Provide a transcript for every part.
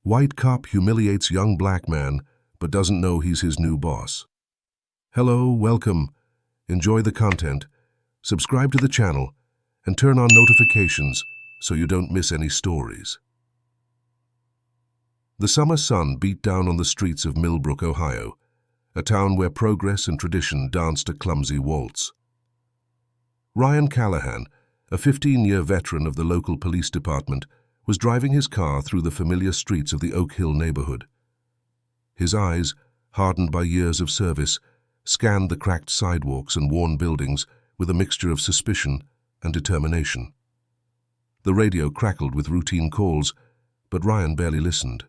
White cop humiliates young black man, but doesn't know he's his new boss. Hello, welcome. Enjoy the content. Subscribe to the channel and turn on notifications so you don't miss any stories. The summer sun beat down on the streets of Millbrook, Ohio, a town where progress and tradition danced a clumsy waltz. Ryan Callahan, a 15-year veteran of the local police department, was driving his car through the familiar streets of the Oak Hill neighborhood. His eyes, hardened by years of service, scanned the cracked sidewalks and worn buildings with a mixture of suspicion and determination. The radio crackled with routine calls, but Ryan barely listened.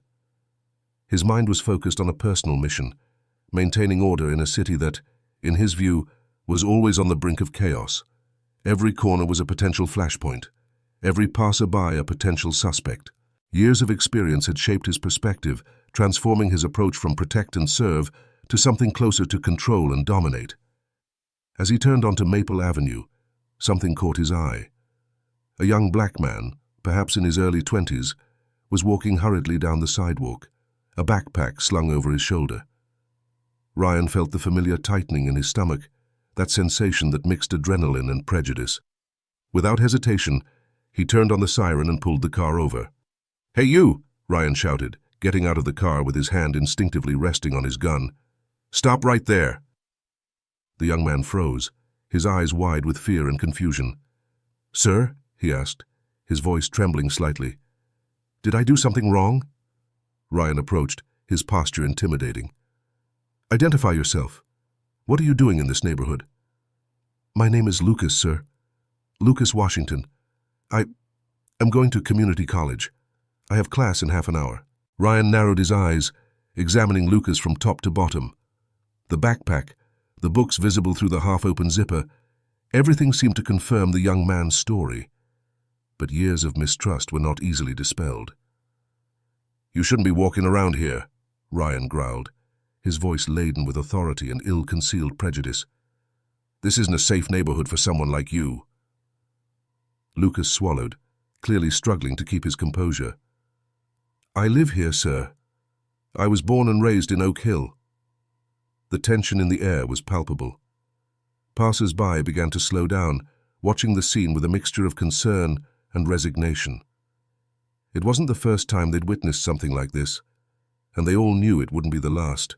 His mind was focused on a personal mission, maintaining order in a city that, in his view, was always on the brink of chaos. Every corner was a potential flashpoint, every passerby a potential suspect. Years of experience had shaped his perspective, transforming his approach from protect and serve to something closer to control and dominate. As he turned onto Maple Avenue, something caught his eye. A young black man, perhaps in his early 20s, was walking hurriedly down the sidewalk, a backpack slung over his shoulder. Ryan felt the familiar tightening in his stomach, that sensation that mixed adrenaline and prejudice. Without hesitation, he turned on the siren and pulled the car over. "Hey you!" Ryan shouted, getting out of the car with his hand instinctively resting on his gun. "Stop right there!" The young man froze, his eyes wide with fear and confusion. "Sir?" he asked, his voice trembling slightly. "Did I do something wrong?" Ryan approached, his posture intimidating. "Identify yourself. What are you doing in this neighborhood?" "My name is Lucas, sir. Lucas Washington. I'm going to community college. I have class in half an hour." Ryan narrowed his eyes, examining Lucas from top to bottom. The backpack, the books visible through the half-open zipper, everything seemed to confirm the young man's story. But years of mistrust were not easily dispelled. "You shouldn't be walking around here," Ryan growled, his voice laden with authority and ill-concealed prejudice. "This isn't a safe neighborhood for someone like you." Lucas swallowed, clearly struggling to keep his composure. "I live here, sir. I was born and raised in Oak Hill." The tension in the air was palpable. Passers-by began to slow down, watching the scene with a mixture of concern and resignation. It wasn't the first time they'd witnessed something like this, and they all knew it wouldn't be the last.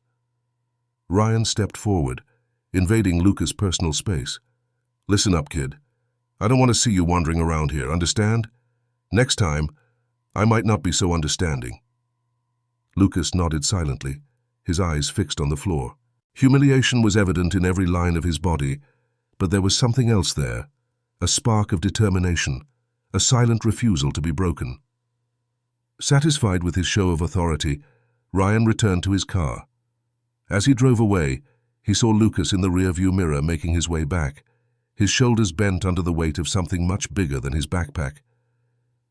Ryan stepped forward, invading Lucas' personal space. "Listen up, kid. I don't want to see you wandering around here, understand? Next time, I might not be so understanding." Lucas nodded silently, his eyes fixed on the floor. Humiliation was evident in every line of his body, but there was something else there, a spark of determination, a silent refusal to be broken. Satisfied with his show of authority, Ryan returned to his car. As he drove away, he saw Lucas in the rearview mirror making his way back, his shoulders bent under the weight of something much bigger than his backpack.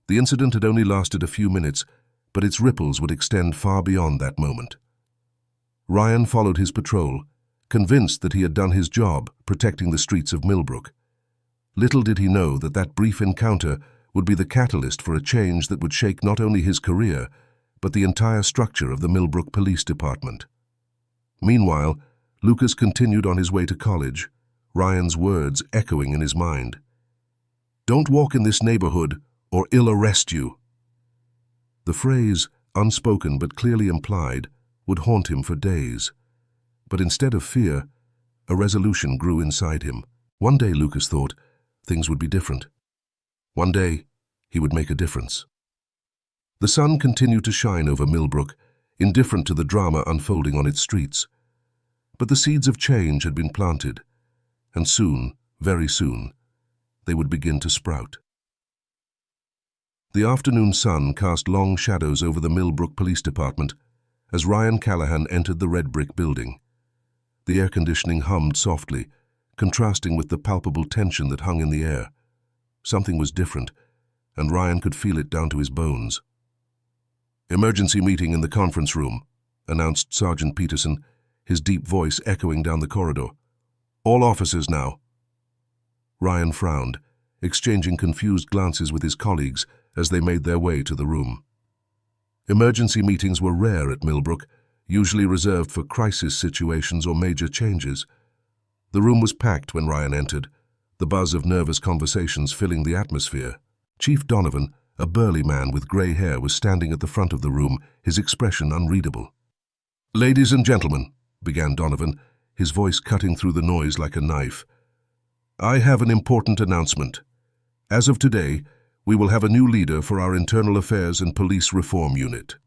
The incident had only lasted a few minutes, but its ripples would extend far beyond that moment. Ryan followed his patrol, convinced that he had done his job protecting the streets of Millbrook. Little did he know that that brief encounter would be the catalyst for a change that would shake not only his career, but the entire structure of the Millbrook Police Department. Meanwhile, Lucas continued on his way to college, Ryan's words echoing in his mind. "Don't walk in this neighborhood, or I'll arrest you." The phrase, unspoken but clearly implied, would haunt him for days. But instead of fear, a resolution grew inside him. One day, Lucas thought, things would be different. One day, he would make a difference. The sun continued to shine over Millbrook, indifferent to the drama unfolding on its streets. But the seeds of change had been planted, and soon, very soon, they would begin to sprout. The afternoon sun cast long shadows over the Millbrook Police Department as Ryan Callahan entered the red brick building. The air conditioning hummed softly, contrasting with the palpable tension that hung in the air. Something was different, and Ryan could feel it down to his bones. "Emergency meeting in the conference room," announced Sergeant Peterson, his deep voice echoing down the corridor. "All officers now." Ryan frowned, exchanging confused glances with his colleagues as they made their way to the room. Emergency meetings were rare at Millbrook, usually reserved for crisis situations or major changes. The room was packed when Ryan entered, the buzz of nervous conversations filling the atmosphere. Chief Donovan, a burly man with grey hair, was standing at the front of the room, his expression unreadable. "Ladies and gentlemen," began Donovan, his voice cutting through the noise like a knife, "I have an important announcement. As of today, we will have a new leader for our Internal Affairs and Police Reform Unit."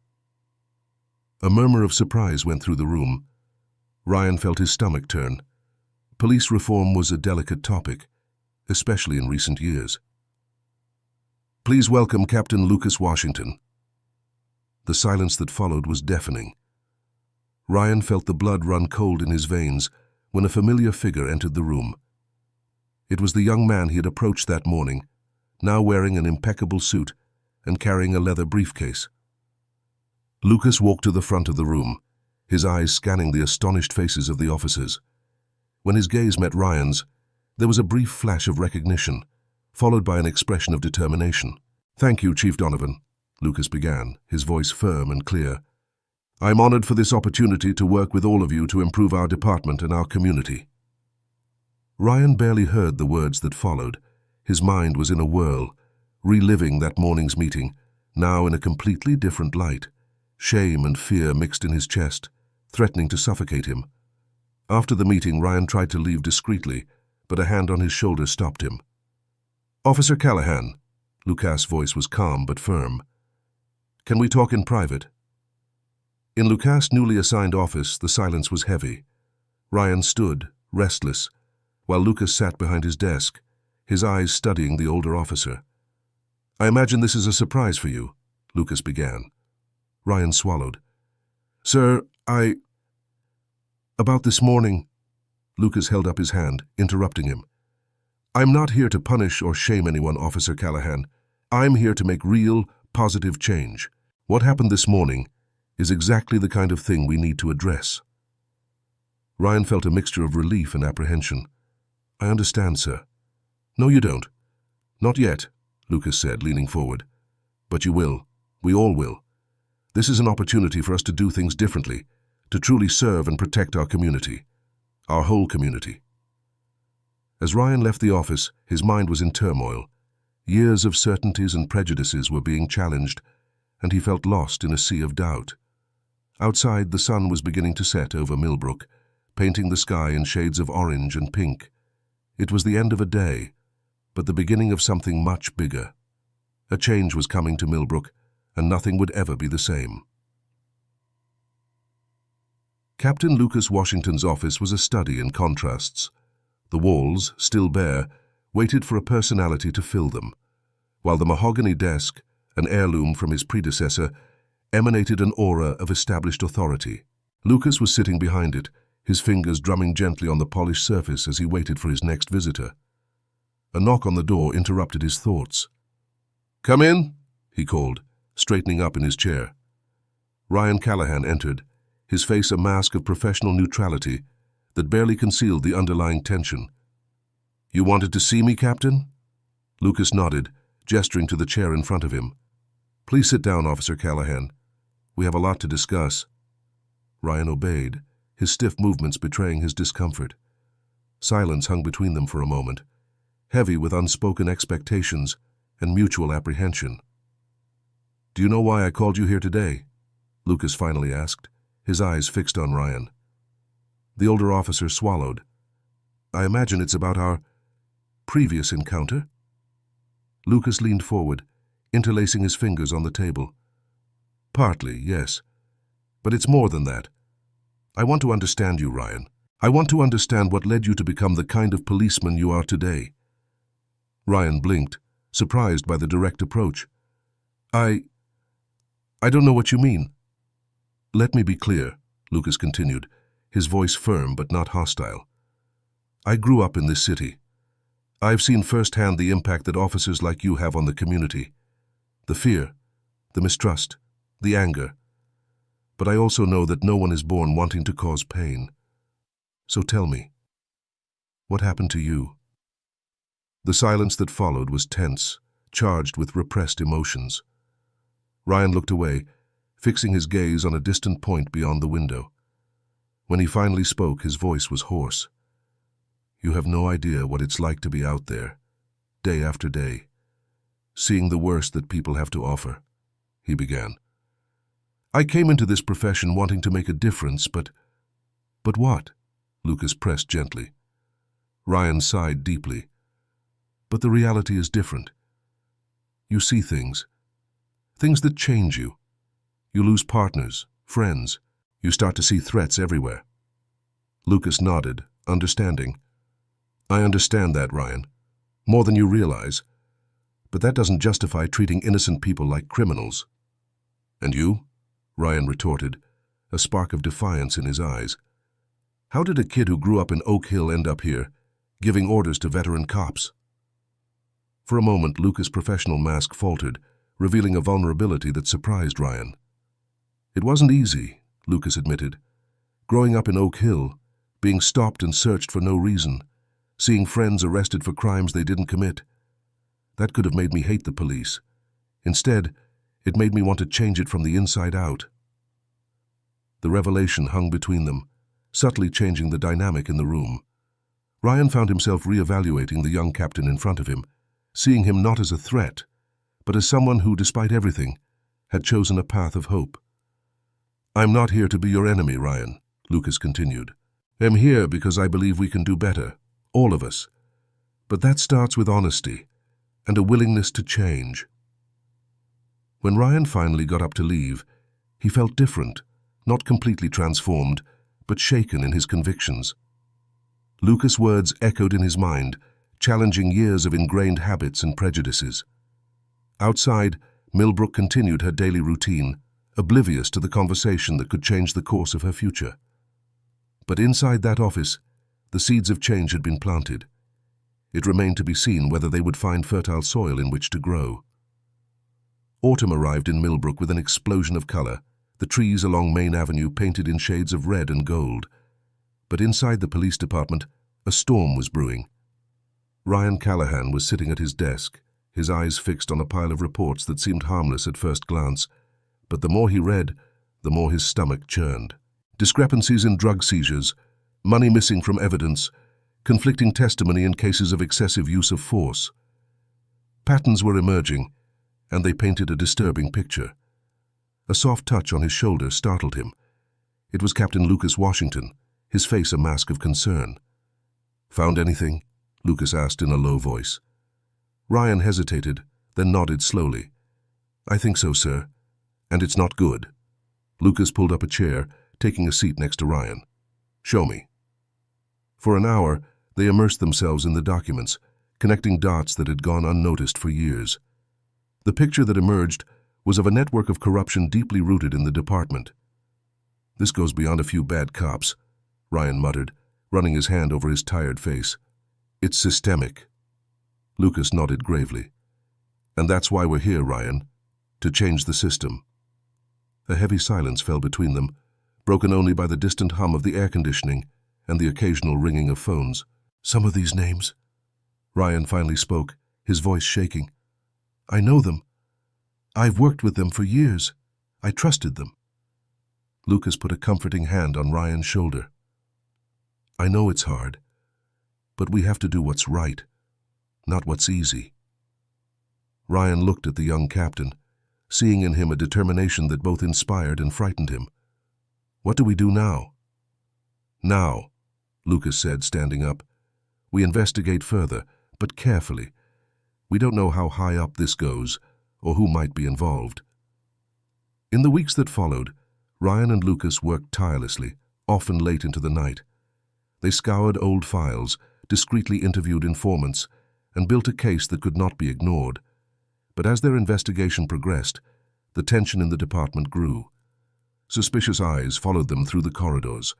A murmur of surprise went through the room. Ryan felt his stomach turn. Police reform was a delicate topic, especially in recent years. "Please welcome Captain Lucas Washington." The silence that followed was deafening. Ryan felt the blood run cold in his veins when a familiar figure entered the room. It was the young man he had approached that morning, now wearing an impeccable suit and carrying a leather briefcase. Lucas walked to the front of the room, his eyes scanning the astonished faces of the officers. When his gaze met Ryan's, there was a brief flash of recognition, followed by an expression of determination. "Thank you, Chief Donovan," Lucas began, his voice firm and clear. "I'm honored for this opportunity to work with all of you to improve our department and our community." Ryan barely heard the words that followed. His mind was in a whirl, reliving that morning's meeting, now in a completely different light. Shame and fear mixed in his chest, threatening to suffocate him. After the meeting, Ryan tried to leave discreetly, but a hand on his shoulder stopped him. "Officer Callahan," Lucas' voice was calm but firm. "Can we talk in private?" In Lucas' newly assigned office, the silence was heavy. Ryan stood, restless, while Lucas sat behind his desk, his eyes studying the older officer. "I imagine this is a surprise for you," Lucas began. Ryan swallowed. "Sir, About this morning," Lucas held up his hand, interrupting him. "I'm not here to punish or shame anyone, Officer Callahan. I'm here to make real, positive change. What happened this morning is exactly the kind of thing we need to address." Ryan felt a mixture of relief and apprehension. "I understand, sir." "No, you don't. Not yet," Lucas said, leaning forward. "But you will. We all will. This is an opportunity for us to do things differently, to truly serve and protect our community, our whole community." As Ryan left the office, his mind was in turmoil. Years of certainties and prejudices were being challenged, and he felt lost in a sea of doubt. Outside, the sun was beginning to set over Millbrook, painting the sky in shades of orange and pink. It was the end of a day, but the beginning of something much bigger. A change was coming to Millbrook, and nothing would ever be the same. Captain Lucas Washington's office was a study in contrasts. The walls, still bare, waited for a personality to fill them, while the mahogany desk, an heirloom from his predecessor, emanated an aura of established authority. Lucas was sitting behind it, his fingers drumming gently on the polished surface as he waited for his next visitor. A knock on the door interrupted his thoughts. "Come in," he called, straightening up in his chair. Ryan Callahan entered, his face a mask of professional neutrality that barely concealed the underlying tension. "You wanted to see me, Captain?" Lucas nodded, gesturing to the chair in front of him. "Please sit down, Officer Callahan. We have a lot to discuss." Ryan obeyed, his stiff movements betraying his discomfort. Silence hung between them for a moment, heavy with unspoken expectations and mutual apprehension. "Do you know why I called you here today?" Lucas finally asked, his eyes fixed on Ryan. The older officer swallowed. "I imagine it's about our previous encounter?" Lucas leaned forward, interlacing his fingers on the table. "Partly, yes. But it's more than that. I want to understand you, Ryan. I want to understand what led you to become the kind of policeman you are today." Ryan blinked, surprised by the direct approach. I don't know what you mean." "Let me be clear," Lucas continued, his voice firm but not hostile. "I grew up in this city. I've seen firsthand the impact that officers like you have on the community. The fear, the mistrust, the anger. But I also know that no one is born wanting to cause pain. So tell me, what happened to you?" The silence that followed was tense, charged with repressed emotions. Ryan looked away, fixing his gaze on a distant point beyond the window. When he finally spoke, his voice was hoarse. "You have no idea what it's like to be out there, day after day, seeing the worst that people have to offer," he began. "I came into this profession wanting to make a difference, but..." "But what?" Lucas pressed gently. Ryan sighed deeply. "But the reality is different. You see things that change you. You lose partners, friends. You start to see threats everywhere." Lucas nodded, understanding. "I understand that, Ryan. More than you realize. But that doesn't justify treating innocent people like criminals." "And you?" Ryan retorted, a spark of defiance in his eyes. "How did a kid who grew up in Oak Hill end up here, giving orders to veteran cops?" For a moment, Lucas' professional mask faltered, revealing a vulnerability that surprised Ryan. "It wasn't easy," Lucas admitted. "Growing up in Oak Hill, being stopped and searched for no reason, seeing friends arrested for crimes they didn't commit. That could have made me hate the police. Instead, it made me want to change it from the inside out." The revelation hung between them, subtly changing the dynamic in the room. Ryan found himself reevaluating the young captain in front of him, seeing him not as a threat, but as someone who, despite everything, had chosen a path of hope. "I'm not here to be your enemy, Ryan," Lucas continued. "I'm here because I believe we can do better, all of us. But that starts with honesty and a willingness to change." When Ryan finally got up to leave, he felt different, not completely transformed, but shaken in his convictions. Lucas' words echoed in his mind, challenging years of ingrained habits and prejudices. Outside, Millbrook continued her daily routine, oblivious to the conversation that could change the course of her future. But inside that office, the seeds of change had been planted. It remained to be seen whether they would find fertile soil in which to grow. Autumn arrived in Millbrook with an explosion of color, the trees along Main Avenue painted in shades of red and gold. But inside the police department, a storm was brewing. Ryan Callahan was sitting at his desk, his eyes fixed on a pile of reports that seemed harmless at first glance, but the more he read, the more his stomach churned. Discrepancies in drug seizures, money missing from evidence, conflicting testimony in cases of excessive use of force. Patterns were emerging, and they painted a disturbing picture. A soft touch on his shoulder startled him. It was Captain Lucas Washington, his face a mask of concern. "Found anything?" Lucas asked in a low voice. Ryan hesitated, then nodded slowly. "I think so, sir. And it's not good." Lucas pulled up a chair, taking a seat next to Ryan. "Show me." For an hour, they immersed themselves in the documents, connecting dots that had gone unnoticed for years. The picture that emerged was of a network of corruption deeply rooted in the department. "This goes beyond a few bad cops," Ryan muttered, running his hand over his tired face. "It's systemic." Lucas nodded gravely. "And that's why we're here, Ryan, to change the system." A heavy silence fell between them, broken only by the distant hum of the air conditioning and the occasional ringing of phones. "Some of these names," Ryan finally spoke, his voice shaking. "I know them. I've worked with them for years. I trusted them." Lucas put a comforting hand on Ryan's shoulder. "I know it's hard, but we have to do what's right, not what's easy." Ryan looked at the young captain, seeing in him a determination that both inspired and frightened him. "What do we do now?" "Now," Lucas said, standing up, "we investigate further, but carefully. We don't know how high up this goes, or who might be involved." In the weeks that followed, Ryan and Lucas worked tirelessly, often late into the night. They scoured old files, discreetly interviewed informants, and built a case that could not be ignored. But as their investigation progressed, the tension in the department grew. Suspicious eyes followed them through the corridors.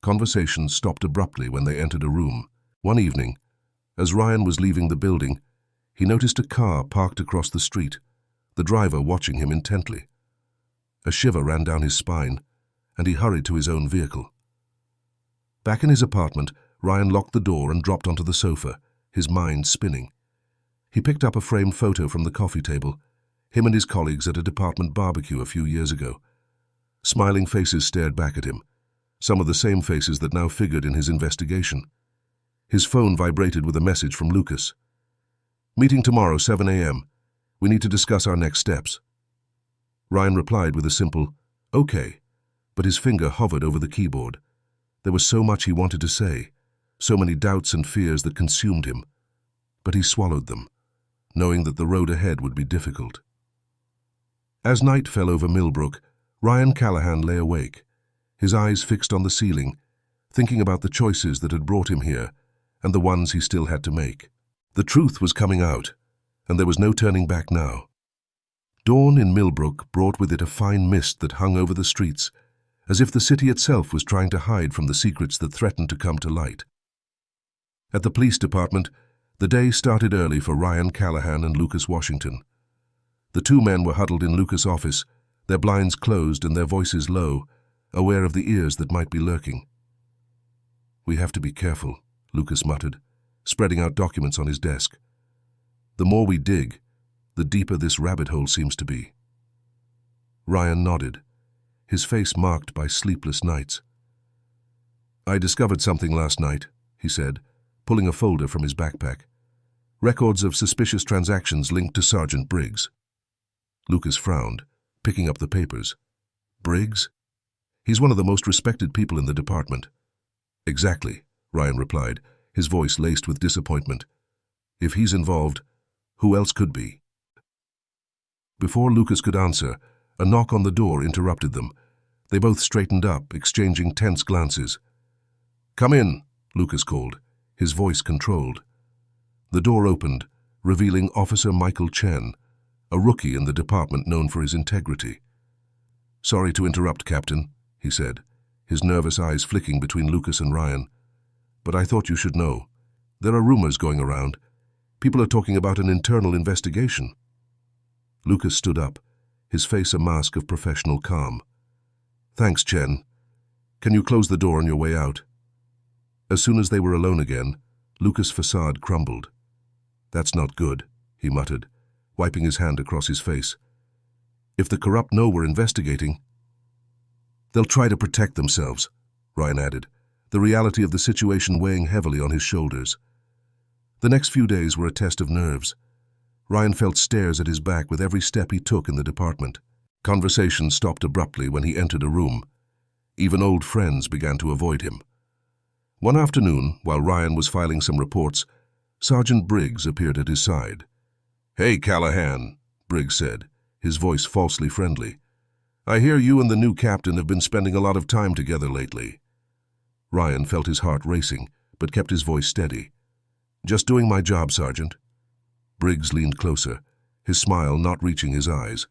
Conversations stopped abruptly when they entered a room. One evening, as Ryan was leaving the building, he noticed a car parked across the street, the driver watching him intently. A shiver ran down his spine, and he hurried to his own vehicle. Back in his apartment, Ryan locked the door and dropped onto the sofa, his mind spinning. He picked up a framed photo from the coffee table, him and his colleagues at a department barbecue a few years ago, Smiling faces stared back at him, some of the same faces that now figured in his investigation. His phone vibrated with a message from Lucas. "Meeting tomorrow, 7 a.m. We need to discuss our next steps." Ryan replied with a simple, "Okay," but his finger hovered over the keyboard. There was so much he wanted to say, so many doubts and fears that consumed him. But he swallowed them, knowing that the road ahead would be difficult. As night fell over Millbrook, Ryan Callahan lay awake, his eyes fixed on the ceiling, thinking about the choices that had brought him here and the ones he still had to make. The truth was coming out, and there was no turning back now. Dawn in Millbrook brought with it a fine mist that hung over the streets, as if the city itself was trying to hide from the secrets that threatened to come to light. At the police department, the day started early for Ryan Callahan and Lucas Washington. The two men were huddled in Lucas' office, their blinds closed and their voices low, aware of the ears that might be lurking. "We have to be careful," Lucas muttered, spreading out documents on his desk. "The more we dig, the deeper this rabbit hole seems to be." Ryan nodded, his face marked by sleepless nights. "I discovered something last night," he said, pulling a folder from his backpack. "Records of suspicious transactions linked to Sergeant Briggs." Lucas frowned, picking up the papers. "Briggs? He's one of the most respected people in the department." "Exactly," Ryan replied, his voice laced with disappointment. "If he's involved, who else could be?" Before Lucas could answer, a knock on the door interrupted them. They both straightened up, exchanging tense glances. "Come in," Lucas called, his voice controlled. The door opened, revealing Officer Michael Chen, a rookie in the department known for his integrity. "Sorry to interrupt, Captain," he said, his nervous eyes flicking between Lucas and Ryan. "But I thought you should know. There are rumors going around. People are talking about an internal investigation." Lucas stood up, his face a mask of professional calm. "Thanks, Chen. Can you close the door on your way out?" As soon as they were alone again, Lucas' facade crumbled. "That's not good," he muttered, wiping his hand across his face. "If the corrupt know we're investigating..." "They'll try to protect themselves," Ryan added, the reality of the situation weighing heavily on his shoulders. The next few days were a test of nerves. Ryan felt stares at his back with every step he took in the department. Conversation stopped abruptly when he entered a room. Even old friends began to avoid him. One afternoon, while Ryan was filing some reports, Sergeant Briggs appeared at his side. "Hey, Callahan," Briggs said, his voice falsely friendly. "I hear you and the new captain have been spending a lot of time together lately." Ryan felt his heart racing, but kept his voice steady. "Just doing my job, Sergeant." Briggs leaned closer, his smile not reaching his eyes.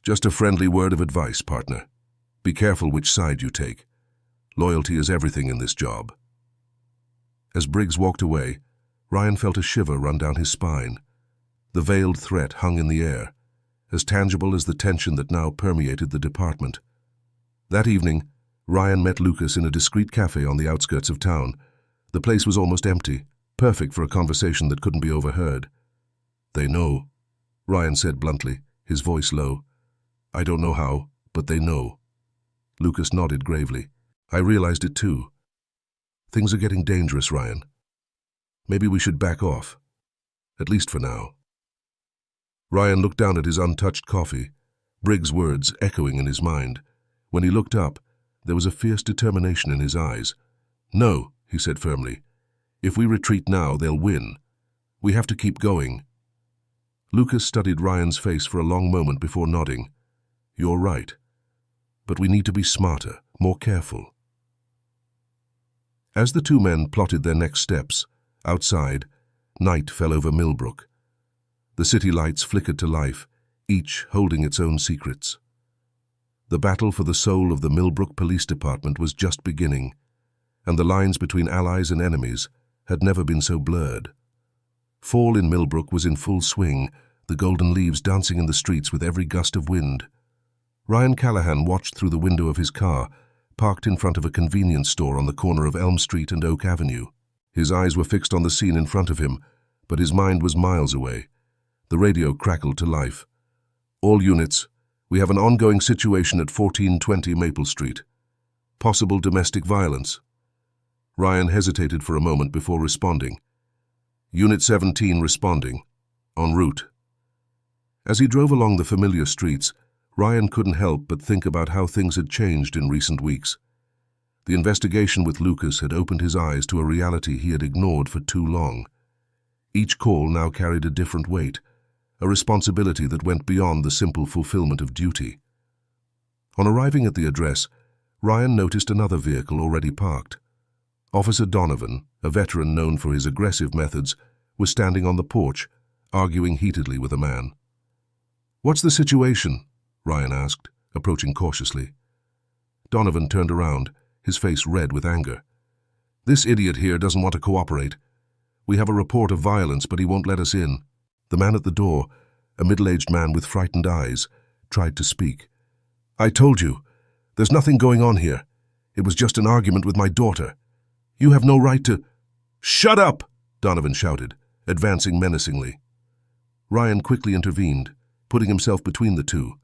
"Just a friendly word of advice, partner. Be careful which side you take. Loyalty is everything in this job." As Briggs walked away, Ryan felt a shiver run down his spine. The veiled threat hung in the air, as tangible as the tension that now permeated the department. That evening, Ryan met Lucas in a discreet cafe on the outskirts of town. The place was almost empty, perfect for a conversation that couldn't be overheard. "They know," Ryan said bluntly, his voice low. "I don't know how, but they know." Lucas nodded gravely. "I realized it too. Things are getting dangerous, Ryan. Maybe we should back off. At least for now." Ryan looked down at his untouched coffee, Briggs' words echoing in his mind. When he looked up, there was a fierce determination in his eyes. "No," he said firmly. "If we retreat now, they'll win. We have to keep going." Lucas studied Ryan's face for a long moment before nodding. "You're right. But we need to be smarter, more careful." As the two men plotted their next steps, outside, night fell over Millbrook. The city lights flickered to life, each holding its own secrets. The battle for the soul of the Millbrook Police Department was just beginning, and the lines between allies and enemies had never been so blurred. Fall in Millbrook was in full swing, the golden leaves dancing in the streets with every gust of wind. Ryan Callahan watched through the window of his car, parked in front of a convenience store on the corner of Elm Street and Oak Avenue. His eyes were fixed on the scene in front of him, but his mind was miles away. The radio crackled to life. "All units, We have an ongoing situation at 1420 Maple Street. Possible domestic violence. Ryan hesitated for a moment before responding. Unit 17 responding. En route. As he drove along the familiar streets, Ryan couldn't help but think about how things had changed in recent weeks. The investigation with Lucas had opened his eyes to a reality he had ignored for too long. Each call now carried a different weight, a responsibility that went beyond the simple fulfillment of duty. On arriving at the address, Ryan noticed another vehicle already parked. Officer Donovan, a veteran known for his aggressive methods, was standing on the porch, arguing heatedly with a man. "What's the situation?" Ryan asked, approaching cautiously. Donovan turned around, his face red with anger. "This idiot here doesn't want to cooperate. We have a report of violence, but he won't let us in." The man at the door, a middle-aged man with frightened eyes, tried to speak. "I told you, there's nothing going on here. It was just an argument with my daughter. You have no right to—" "Shut up!" Donovan shouted, advancing menacingly. Ryan quickly intervened, putting himself between the two.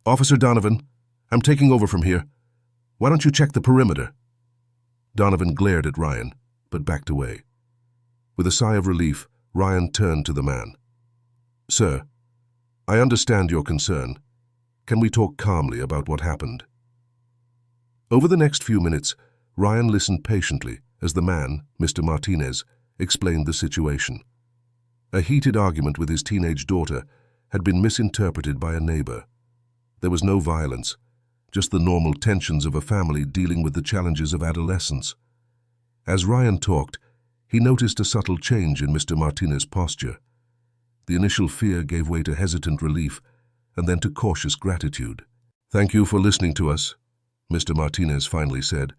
"Officer Donovan, I'm taking over from here. Why don't you check the perimeter?" Donovan glared at Ryan, but backed away. With a sigh of relief, Ryan turned to the man. "Sir, I understand your concern. Can we talk calmly about what happened?" Over the next few minutes, Ryan listened patiently as the man, Mr. Martinez, explained the situation. A heated argument with his teenage daughter had been misinterpreted by a neighbor. There was no violence, just the normal tensions of a family dealing with the challenges of adolescence. As Ryan talked, he noticed a subtle change in Mr. Martinez's posture. The initial fear gave way to hesitant relief and then to cautious gratitude. "Thank you for listening to us," Mr. Martinez finally said.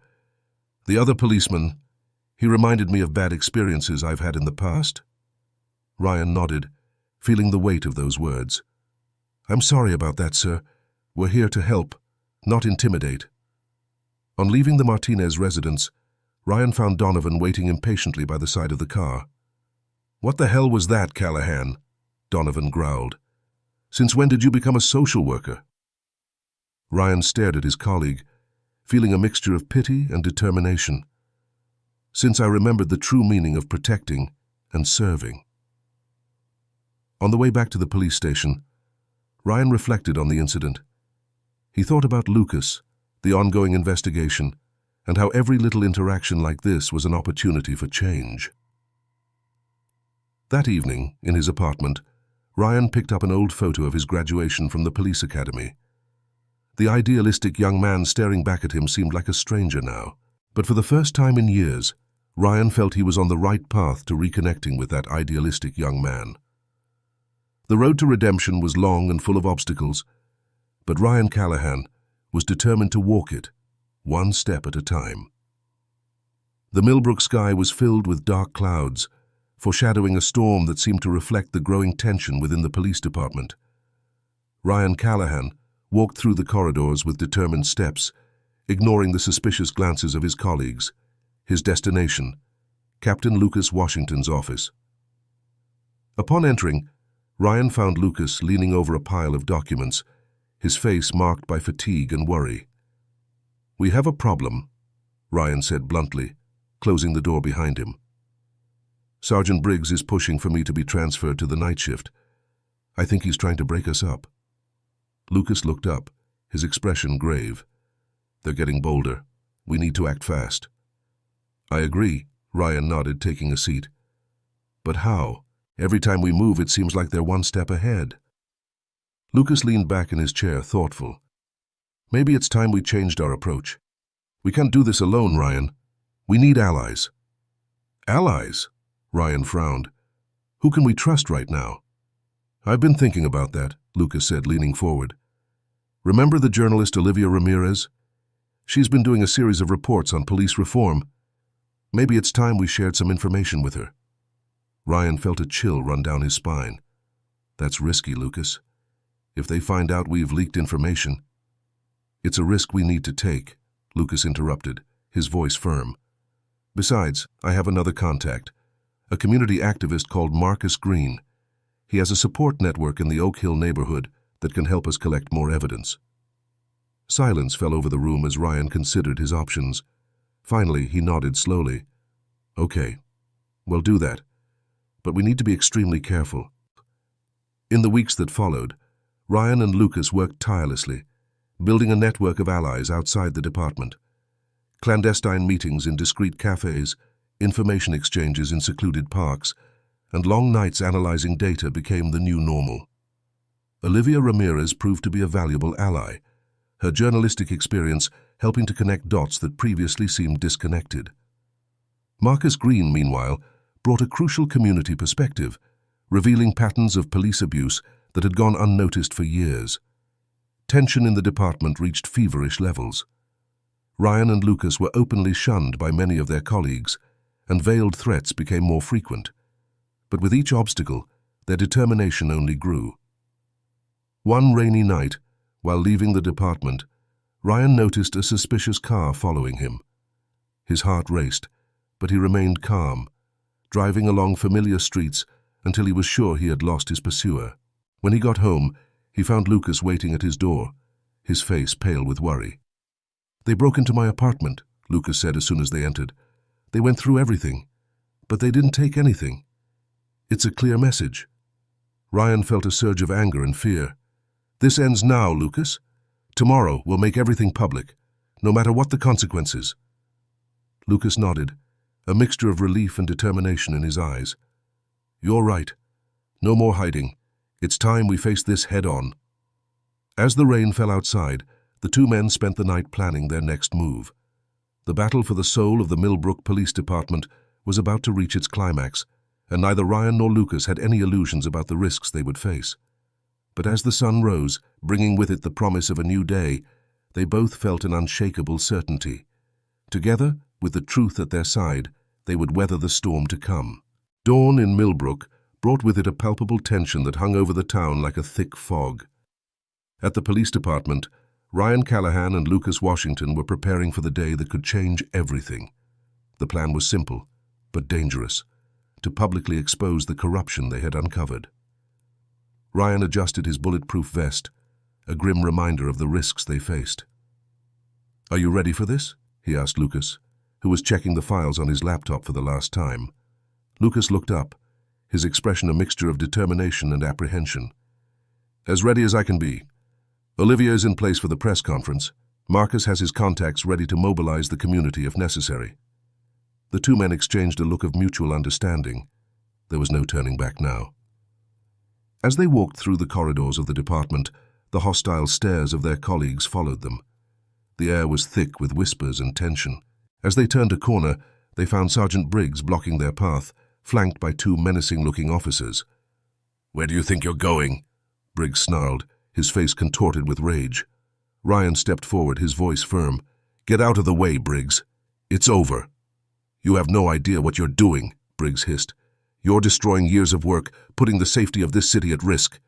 "The other policeman, he reminded me of bad experiences I've had in the past." Ryan nodded, feeling the weight of those words. "I'm sorry about that, sir. We're here to help, not intimidate." On leaving the Martinez residence, Ryan found Donovan waiting impatiently by the side of the car. "What the hell was that, Callahan?" Donovan growled. "Since when did you become a social worker?" Ryan stared at his colleague, feeling a mixture of pity and determination. "Since I remembered the true meaning of protecting and serving." On the way back to the police station, Ryan reflected on the incident. He thought about Lucas, the ongoing investigation, and how every little interaction like this was an opportunity for change. That evening, in his apartment, Ryan picked up an old photo of his graduation from the police academy. The idealistic young man staring back at him seemed like a stranger now, but for the first time in years, Ryan felt he was on the right path to reconnecting with that idealistic young man. The road to redemption was long and full of obstacles, but Ryan Callahan was determined to walk it, one step at a time. The Millbrook sky was filled with dark clouds, foreshadowing a storm that seemed to reflect the growing tension within the police department. Ryan Callahan walked through the corridors with determined steps, ignoring the suspicious glances of his colleagues. His destination, Captain Lucas Washington's office. Upon entering, Ryan found Lucas leaning over a pile of documents, his face marked by fatigue and worry. "We have a problem," Ryan said bluntly, closing the door behind him. "Sergeant Briggs is pushing for me to be transferred to the night shift. I think he's trying to break us up." Lucas looked up, his expression grave. "They're getting bolder. We need to act fast." "I agree," Ryan nodded, taking a seat. "But how? Every time we move, it seems like they're one step ahead." Lucas leaned back in his chair, thoughtful. "Maybe it's time we changed our approach. We can't do this alone, Ryan. We need allies." "Allies?" Ryan frowned. "Who can we trust right now?" "I've been thinking about that," Lucas said, leaning forward. "Remember the journalist Olivia Ramirez? She's been doing a series of reports on police reform. Maybe it's time we shared some information with her." Ryan felt a chill run down his spine. "That's risky, Lucas. If they find out we've leaked information—" "It's a risk we need to take," Lucas interrupted, his voice firm. "Besides, I have another contact, a community activist called Marcus Green. He has a support network in the Oak Hill neighborhood that can help us collect more evidence." Silence fell over the room as Ryan considered his options. Finally, he nodded slowly. "Okay, we'll do that. But we need to be extremely careful." In the weeks that followed, Ryan and Lucas worked tirelessly, building a network of allies outside the department. Clandestine meetings in discreet cafes, information exchanges in secluded parks, and long nights analyzing data became the new normal. Olivia Ramirez proved to be a valuable ally, her journalistic experience helping to connect dots that previously seemed disconnected. Marcus Green, meanwhile, brought a crucial community perspective, revealing patterns of police abuse that had gone unnoticed for years. Tension in the department reached feverish levels. Ryan and Lucas were openly shunned by many of their colleagues, and veiled threats became more frequent. But with each obstacle, their determination only grew. One rainy night, while leaving the department, Ryan noticed a suspicious car following him. His heart raced, but he remained calm, driving along familiar streets until he was sure he had lost his pursuer. When he got home, he found Lucas waiting at his door, his face pale with worry. "They broke into my apartment," Lucas said as soon as they entered. "They went through everything, but they didn't take anything. It's a clear message." Ryan felt a surge of anger and fear. "This ends now, Lucas. Tomorrow we'll make everything public, no matter what the consequences." Lucas nodded, a mixture of relief and determination in his eyes. "You're right. No more hiding. It's time we face this head-on." As the rain fell outside, the two men spent the night planning their next move. The battle for the soul of the Millbrook Police Department was about to reach its climax, and neither Ryan nor Lucas had any illusions about the risks they would face. But as the sun rose, bringing with it the promise of a new day, they both felt an unshakable certainty. Together, with the truth at their side, they would weather the storm to come. Dawn in Millbrook brought with it a palpable tension that hung over the town like a thick fog. At the police department, Ryan Callahan and Lucas Washington were preparing for the day that could change everything. The plan was simple, but dangerous: to publicly expose the corruption they had uncovered. Ryan adjusted his bulletproof vest, a grim reminder of the risks they faced. "Are you ready for this?" he asked Lucas, who was checking the files on his laptop for the last time. Lucas looked up, his expression a mixture of determination and apprehension. "As ready as I can be. Olivia is in place for the press conference. Marcus has his contacts ready to mobilize the community if necessary." The two men exchanged a look of mutual understanding. There was no turning back now. As they walked through the corridors of the department, the hostile stares of their colleagues followed them. The air was thick with whispers and tension. As they turned a corner, they found Sergeant Briggs blocking their path, flanked by two menacing-looking officers. "Where do you think you're going?" Briggs snarled, his face contorted with rage. Ryan stepped forward, his voice firm. "Get out of the way, Briggs. It's over." "You have no idea what you're doing," Briggs hissed. "You're destroying years of work, putting the safety of this city at risk."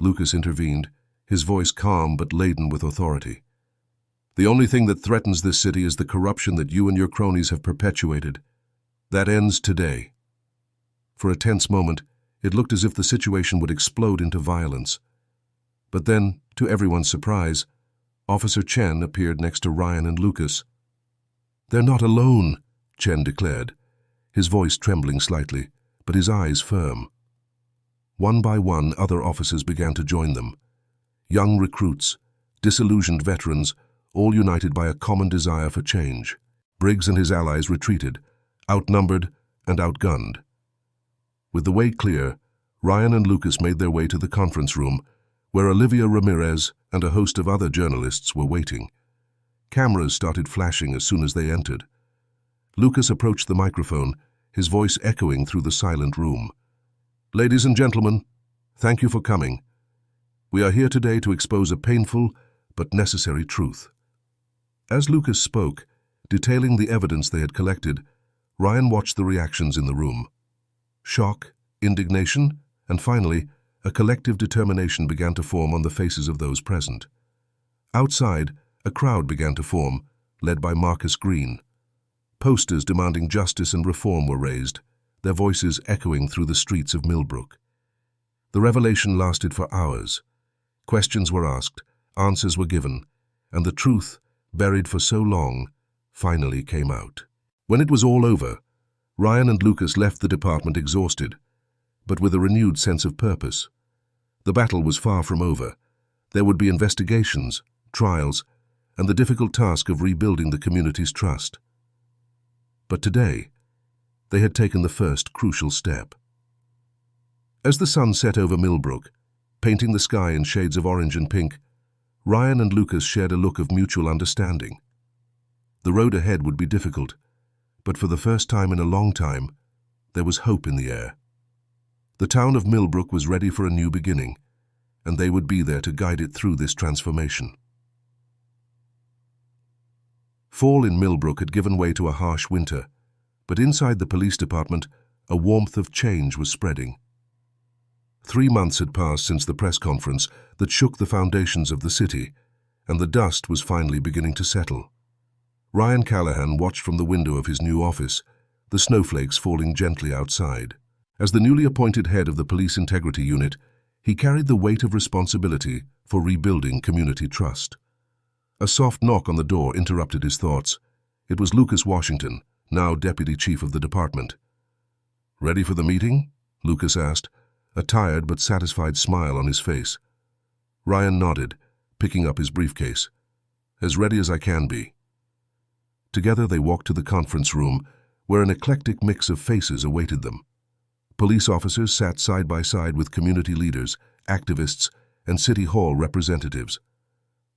Lucas intervened, his voice calm but laden with authority. "The only thing that threatens this city is the corruption that you and your cronies have perpetuated. That ends today." For a tense moment, it looked as if the situation would explode into violence. But then, to everyone's surprise, Officer Chen appeared next to Ryan and Lucas. "They're not alone," Chen declared, his voice trembling slightly, but his eyes firm. One by one, other officers began to join them. Young recruits, disillusioned veterans, all united by a common desire for change. Briggs and his allies retreated, outnumbered and outgunned. With the way clear, Ryan and Lucas made their way to the conference room, where Olivia Ramirez and a host of other journalists were waiting. Cameras started flashing as soon as they entered. Lucas approached the microphone, his voice echoing through the silent room. "Ladies and gentlemen, thank you for coming. We are here today to expose a painful but necessary truth." As Lucas spoke, detailing the evidence they had collected, Ryan watched the reactions in the room. Shock, indignation, and finally, a collective determination began to form on the faces of those present. Outside, a crowd began to form, led by Marcus Green. Posters demanding justice and reform were raised, their voices echoing through the streets of Millbrook. The revelation lasted for hours. Questions were asked, answers were given, and the truth, buried for so long, finally came out. When it was all over, Ryan and Lucas left the department exhausted, but with a renewed sense of purpose. The battle was far from over. There would be investigations, trials, and the difficult task of rebuilding the community's trust. But today, they had taken the first crucial step. As the sun set over Millbrook, painting the sky in shades of orange and pink, Ryan and Lucas shared a look of mutual understanding. The road ahead would be difficult, but for the first time in a long time, there was hope in the air. The town of Millbrook was ready for a new beginning, and they would be there to guide it through this transformation. Fall in Millbrook had given way to a harsh winter, but inside the police department, a warmth of change was spreading. 3 months had passed since the press conference that shook the foundations of the city, and the dust was finally beginning to settle. Ryan Callahan watched from the window of his new office, the snowflakes falling gently outside. As the newly appointed head of the Police Integrity Unit, he carried the weight of responsibility for rebuilding community trust. A soft knock on the door interrupted his thoughts. It was Lucas Washington, now Deputy Chief of the department. "Ready for the meeting?" Lucas asked, a tired but satisfied smile on his face. Ryan nodded, picking up his briefcase. "As ready as I can be." Together they walked to the conference room, where an eclectic mix of faces awaited them. Police officers sat side by side with community leaders, activists, and City Hall representatives.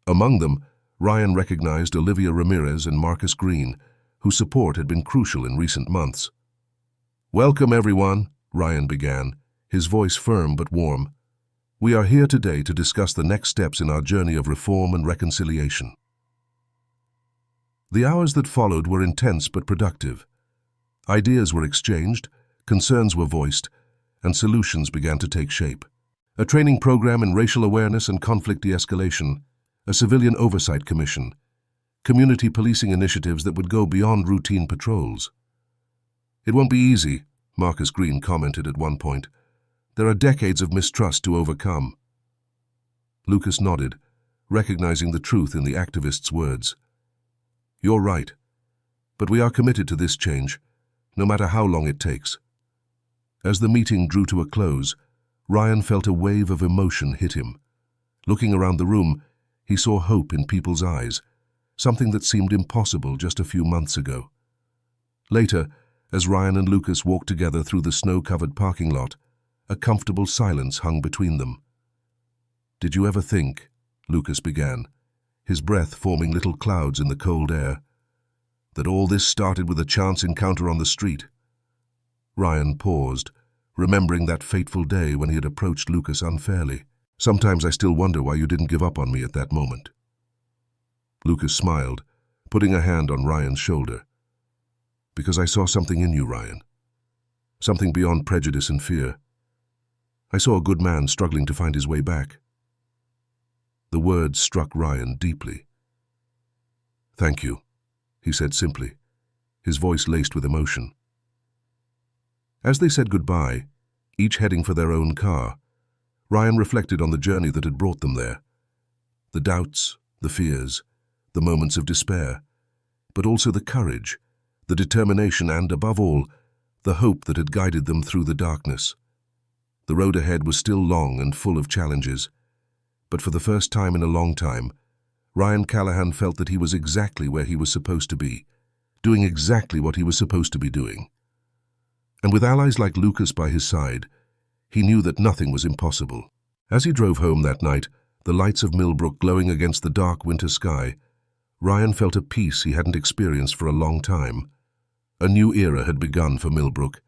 Among them, Ryan recognized Olivia Ramirez and Marcus Green, whose support had been crucial in recent months. "Welcome, everyone," Ryan began, his voice firm but warm. "We are here today to discuss the next steps in our journey of reform and reconciliation." The hours that followed were intense but productive. Ideas were exchanged, concerns were voiced, and solutions began to take shape. A training program in racial awareness and conflict de-escalation, a civilian oversight commission, community policing initiatives that would go beyond routine patrols. "It won't be easy," Marcus Green commented at one point. "There are decades of mistrust to overcome." Lucas nodded, recognizing the truth in the activist's words. "You're right, but we are committed to this change, no matter how long it takes." As the meeting drew to a close, Ryan felt a wave of emotion hit him. Looking around the room, he saw hope in people's eyes, something that seemed impossible just a few months ago. Later, as Ryan and Lucas walked together through the snow-covered parking lot, a comfortable silence hung between them. "Did you ever think," Lucas began, his breath forming little clouds in the cold air, "that all this started with a chance encounter on the street?" Ryan paused, remembering that fateful day when he had approached Lucas unfairly. "Sometimes I still wonder why you didn't give up on me at that moment." Lucas smiled, putting a hand on Ryan's shoulder. "Because I saw something in you, Ryan. Something beyond prejudice and fear. I saw a good man struggling to find his way back." The words struck Ryan deeply. "Thank you," he said simply, his voice laced with emotion. As they said goodbye, each heading for their own car, Ryan reflected on the journey that had brought them there. The doubts, the fears, the moments of despair, but also the courage, the determination and, above all, the hope that had guided them through the darkness. The road ahead was still long and full of challenges, but for the first time in a long time, Ryan Callahan felt that he was exactly where he was supposed to be, doing exactly what he was supposed to be doing. And with allies like Lucas by his side, he knew that nothing was impossible. As he drove home that night, the lights of Millbrook glowing against the dark winter sky, Ryan felt a peace he hadn't experienced for a long time. A new era had begun for Millbrook,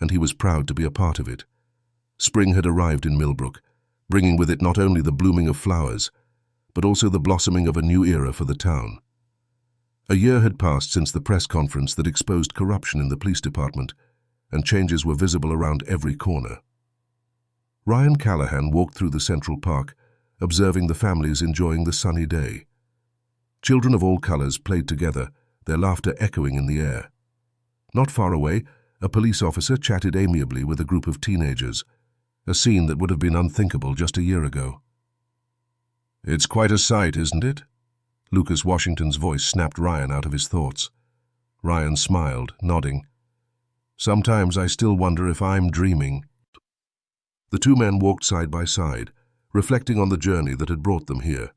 and he was proud to be a part of it. Spring had arrived in Millbrook, bringing with it not only the blooming of flowers, but also the blossoming of a new era for the town. A year had passed since the press conference that exposed corruption in the police department, and changes were visible around every corner. Ryan Callahan walked through the Central Park, observing the families enjoying the sunny day. Children of all colors played together, their laughter echoing in the air. Not far away, a police officer chatted amiably with a group of teenagers, a scene that would have been unthinkable just a year ago. It's quite a sight, isn't it? Lucas Washington's voice snapped Ryan out of his thoughts. Ryan smiled, nodding. Sometimes I still wonder if I'm dreaming. The two men walked side by side, reflecting on the journey that had brought them here.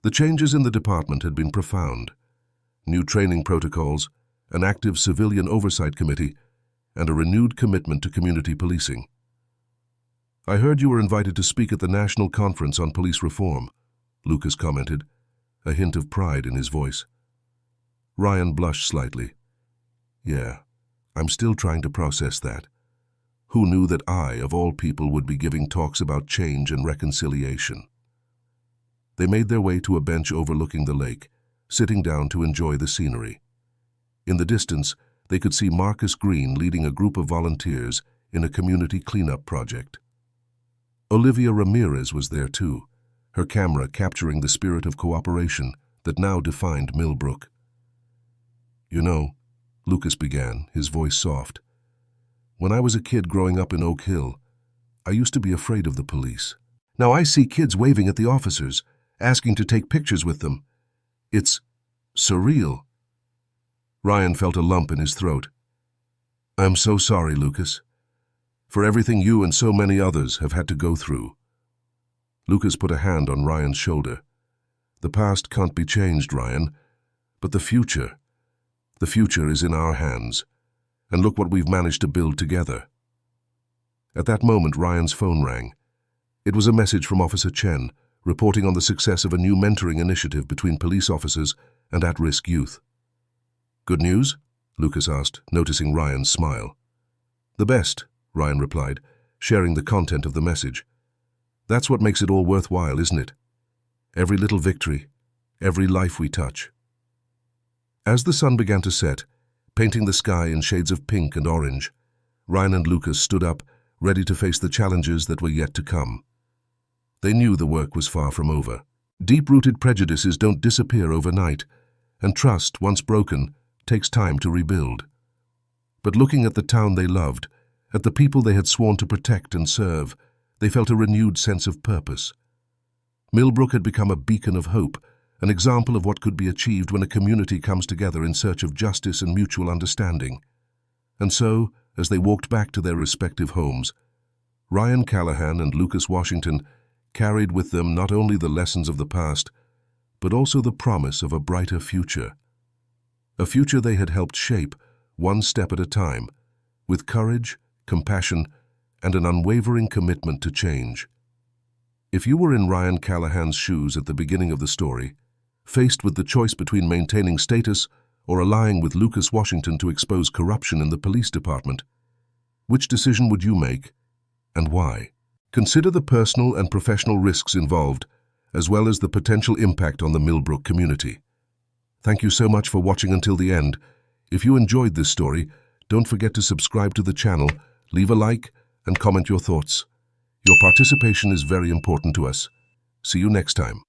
The changes in the department had been profound. New training protocols, an active civilian oversight committee, and a renewed commitment to community policing. I heard you were invited to speak at the National Conference on Police Reform, Lucas commented, a hint of pride in his voice. Ryan blushed slightly. Yeah, I'm still trying to process that. Who knew that I, of all people, would be giving talks about change and reconciliation? They made their way to a bench overlooking the lake, sitting down to enjoy the scenery. In the distance, they could see Marcus Green leading a group of volunteers in a community cleanup project. Olivia Ramirez was there too, her camera capturing the spirit of cooperation that now defined Millbrook. You know, Lucas began, his voice soft, when I was a kid growing up in Oak Hill, I used to be afraid of the police. Now I see kids waving at the officers, asking to take pictures with them. It's surreal. Ryan felt a lump in his throat. I'm so sorry, Lucas, for everything you and so many others have had to go through. Lucas put a hand on Ryan's shoulder. The past can't be changed, Ryan, but the future is in our hands. And look what we've managed to build together. At that moment, Ryan's phone rang. It was a message from Officer Chen, reporting on the success of a new mentoring initiative between police officers and at-risk youth. Good news? Lucas asked, noticing Ryan's smile. The best, Ryan replied, sharing the content of the message. That's what makes it all worthwhile, isn't it? Every little victory, every life we touch. As the sun began to set, painting the sky in shades of pink and orange, Ryan and Lucas stood up, ready to face the challenges that were yet to come. They knew the work was far from over. Deep-rooted prejudices don't disappear overnight, and trust, once broken, takes time to rebuild. But looking at the town they loved, at the people they had sworn to protect and serve, they felt a renewed sense of purpose. Millbrook had become a beacon of hope, an example of what could be achieved when a community comes together in search of justice and mutual understanding. And so, as they walked back to their respective homes, Ryan Callahan and Lucas Washington carried with them not only the lessons of the past, but also the promise of a brighter future. A future they had helped shape, one step at a time, with courage, compassion, and an unwavering commitment to change. If you were in Ryan Callahan's shoes at the beginning of the story, faced with the choice between maintaining status or allying with Lucas Washington to expose corruption in the police department, which decision would you make, and why? Consider the personal and professional risks involved, as well as the potential impact on the Millbrook community. Thank you so much for watching until the end. If you enjoyed this story, don't forget to subscribe to the channel, leave a like, and comment your thoughts. Your participation is very important to us. See you next time.